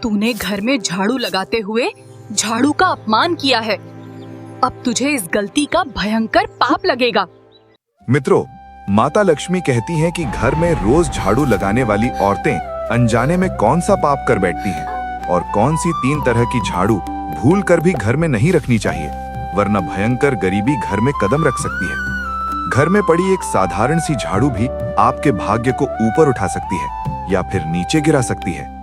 तूने घर में झाड़ू लगाते हुए झाड़ू का अपमान किया है। अब तुझे इस गलती का भयंकर पाप लगेगा। मित्रों, माता लक्ष्मी कहती हैं कि घर में रोज झाड़ू लगाने वाली औरतें अनजाने में कौन सा पाप कर बैठती हैं और कौन सी 3 तरह की झाड़ू भूल कर भी घर में नहीं रखनी चाहिए, वरना भयंकर गरीबी घर में कदम रख सकती है। घर में पड़ी एक साधारण सी झाड़ू भी आपके भाग्य को ऊपर उठा सकती है या फिर नीचे गिरा सकती है।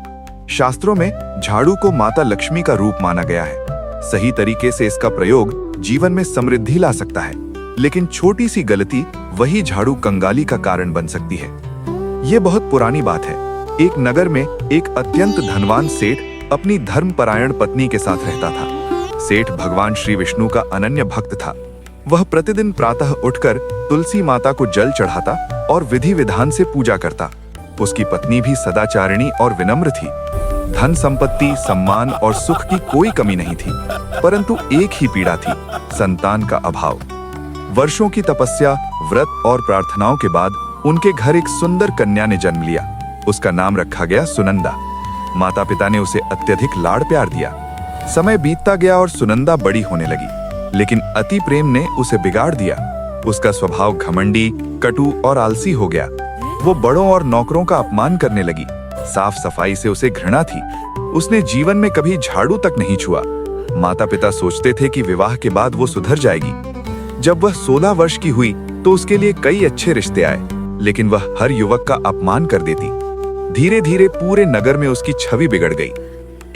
शास्त्रों में झाड़ू को माता लक्ष्मी का रूप माना गया है। सही तरीके से इसका प्रयोग जीवन में समृद्धि ला सकता है, लेकिन छोटी सी गलती वही झाड़ू कंगाली का कारण बन सकती है। ये बहुत पुरानी बात है। एक नगर में एक अत्यंत धनवान सेठ अपनी धर्मपरायण पत्नी के साथ रहता था। सेठ भगवान श्री विष्णु का अनन्य भक्त था। वह प्रतिदिन प्रातः उठकर तुलसी माता को जल चढ़ाता और विधि विधान से पूजा करता। उसकी पत्नी भी सदाचारिणी और विनम्र थी। धन संपत्ति, सम्मान और सुख की कोई कमी नहीं थी, परंतु एक ही पीड़ा थी, संतान का अभाव। वर्षों की तपस्या, व्रत और प्रार्थनाओं के बाद उनके घर एक सुंदर कन्या ने जन्म लिया। उसका नाम रखा गया सुनंदा। माता पिता ने उसे अत्यधिक लाड़ प्यार दिया। समय बीतता गया और सुनंदा बड़ी होने लगी, लेकिन अति प्रेम ने उसे बिगाड़ दिया। उसका स्वभाव घमंडी, कटु और आलसी हो गया। वो बड़ों और नौकरों का अपमान करने लगी। साफ सफाई से उसे घृणा थी। उसने जीवन में कभी झाड़ू तक नहीं छुआ। माता पिता सोचते थे कि विवाह के बाद वो सुधर जाएगी। जब वह 16 वर्ष की हुई तो उसके लिए कई अच्छे रिश्ते आए, लेकिन वह हर युवक का अपमान कर देती। धीरे धीरे पूरे नगर में उसकी छवि बिगड़ गई।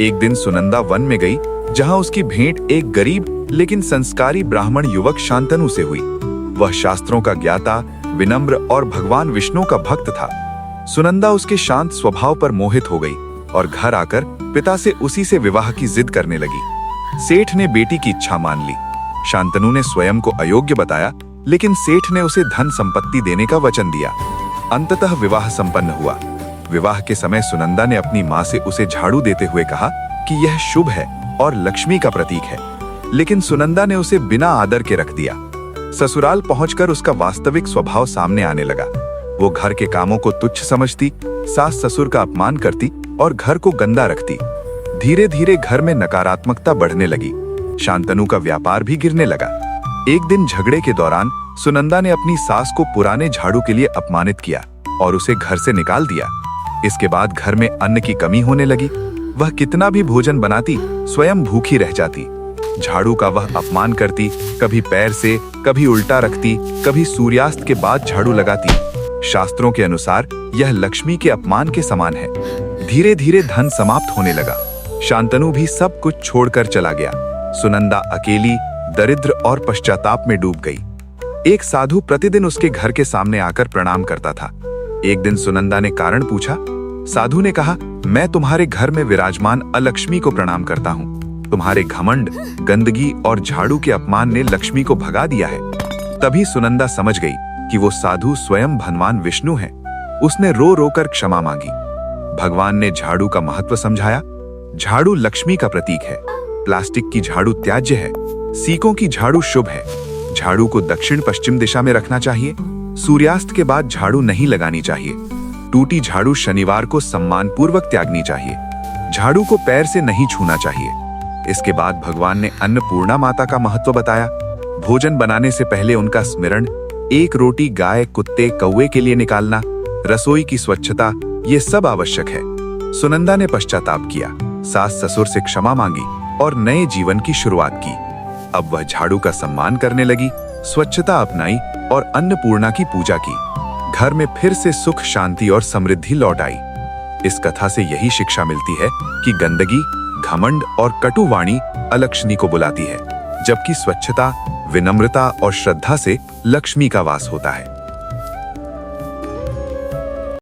एक दिन सुनंदा वन में गई, जहां उसकी भेंट एक गरीब लेकिन संस्कारी ब्राह्मण युवक शांतनु से हुई। वह शास्त्रों का ज्ञाता, विनम्र और भगवान विष्णु का भक्त था। सुनंदा उसके शांत स्वभाव पर मोहित हो गई और घर आकर पिता से उसी से विवाह की जिद करने लगी। सेठ ने बेटी की इच्छा मान ली। शांतनु ने स्वयं को अयोग्य बताया, लेकिन सेठ ने उसे धन संपत्ति देने का वचन दिया। अंततः विवाह संपन्न हुआ। विवाह के समय सुनंदा ने अपनी मां से उसे झाड़ू देते हुए कहा कि यह शुभ है और लक्ष्मी का प्रतीक है, लेकिन सुनंदा ने उसे बिना आदर के रख दिया। ससुराल पहुंचकर उसका वास्तविक स्वभाव सामने आने लगा। वो घर के कामों को तुच्छ समझती, सास ससुर का अपमान करती और घर को गंदा रखती। धीरे धीरे घर में नकारात्मकता बढ़ने लगी। शांतनु का व्यापार भी गिरने लगा। एक दिन झगड़े के दौरान सुनंदा ने अपनी सास को पुराने झाड़ू के लिए अपमानित किया और उसे घर से निकाल दिया। इसके बाद घर में अन्न की कमी होने लगी। वह कितना भी भोजन बनाती, स्वयं भूखी रह जाती। झाड़ू का वह अपमान करती, कभी पैर से, कभी उल्टा रखती, कभी सूर्यास्त के बाद झाड़ू लगाती। शास्त्रों के अनुसार यह लक्ष्मी के अपमान के समान है। धीरे धीरे धन समाप्त होने लगा। शांतनु भी सब कुछ छोड़कर चला गया। सुनंदा अकेली, दरिद्र और पश्चाताप में डूब गई। एक साधु प्रतिदिन उसके घर के सामने आकर प्रणाम करता था। एक दिन सुनंदा ने कारण पूछा। साधु ने कहा, मैं तुम्हारे घर में विराजमान अलक्ष्मी को प्रणाम करता हूँ। तुम्हारे घमंड, गंदगी और झाड़ू के अपमान ने लक्ष्मी को भगा दिया है। तभी सुनंदा समझ गई कि वो साधु स्वयं भगवान विष्णु है। उसने रो रो कर क्षमा मांगी। भगवान ने झाड़ू का महत्व समझाया। झाड़ू लक्ष्मी का प्रतीक है। प्लास्टिक की झाड़ू त्याज्य है। सीकों की झाड़ू शुभ है। झाड़ू को दक्षिण पश्चिम दिशा में रखना चाहिए। सूर्यास्त के बाद झाड़ू नहीं लगानी चाहिए। टूटी झाड़ू शनिवार को सम्मान पूर्वक त्यागनी चाहिए। झाड़ू को पैर से नहीं छूना चाहिए। इसके बाद भगवान ने अन्नपूर्णा माता का महत्व बताया। भोजन बनाने से पहले उनका स्मरण, एक रोटी गाय, कुत्ते, कौवे के लिए निकालना, रसोई की स्वच्छता, ये सब आवश्यक है। सुनंदा ने पश्चाताप किया, सास ससुर से क्षमा मांगी और नए जीवन की शुरुआत की। अब वह झाड़ू का सम्मान करने लगी, स्वच्छता अपनाई और अन्नपूर्णा की पूजा की। घर में फिर से सुख, शांति और समृद्धि लौट आई। इस कथा से यही शिक्षा मिलती है कि गंदगी, घमंड और कटु वाणी अलक्ष्मी को बुलाती है, जबकि स्वच्छता, विनम्रता और श्रद्धा से लक्ष्मी का वास होता है।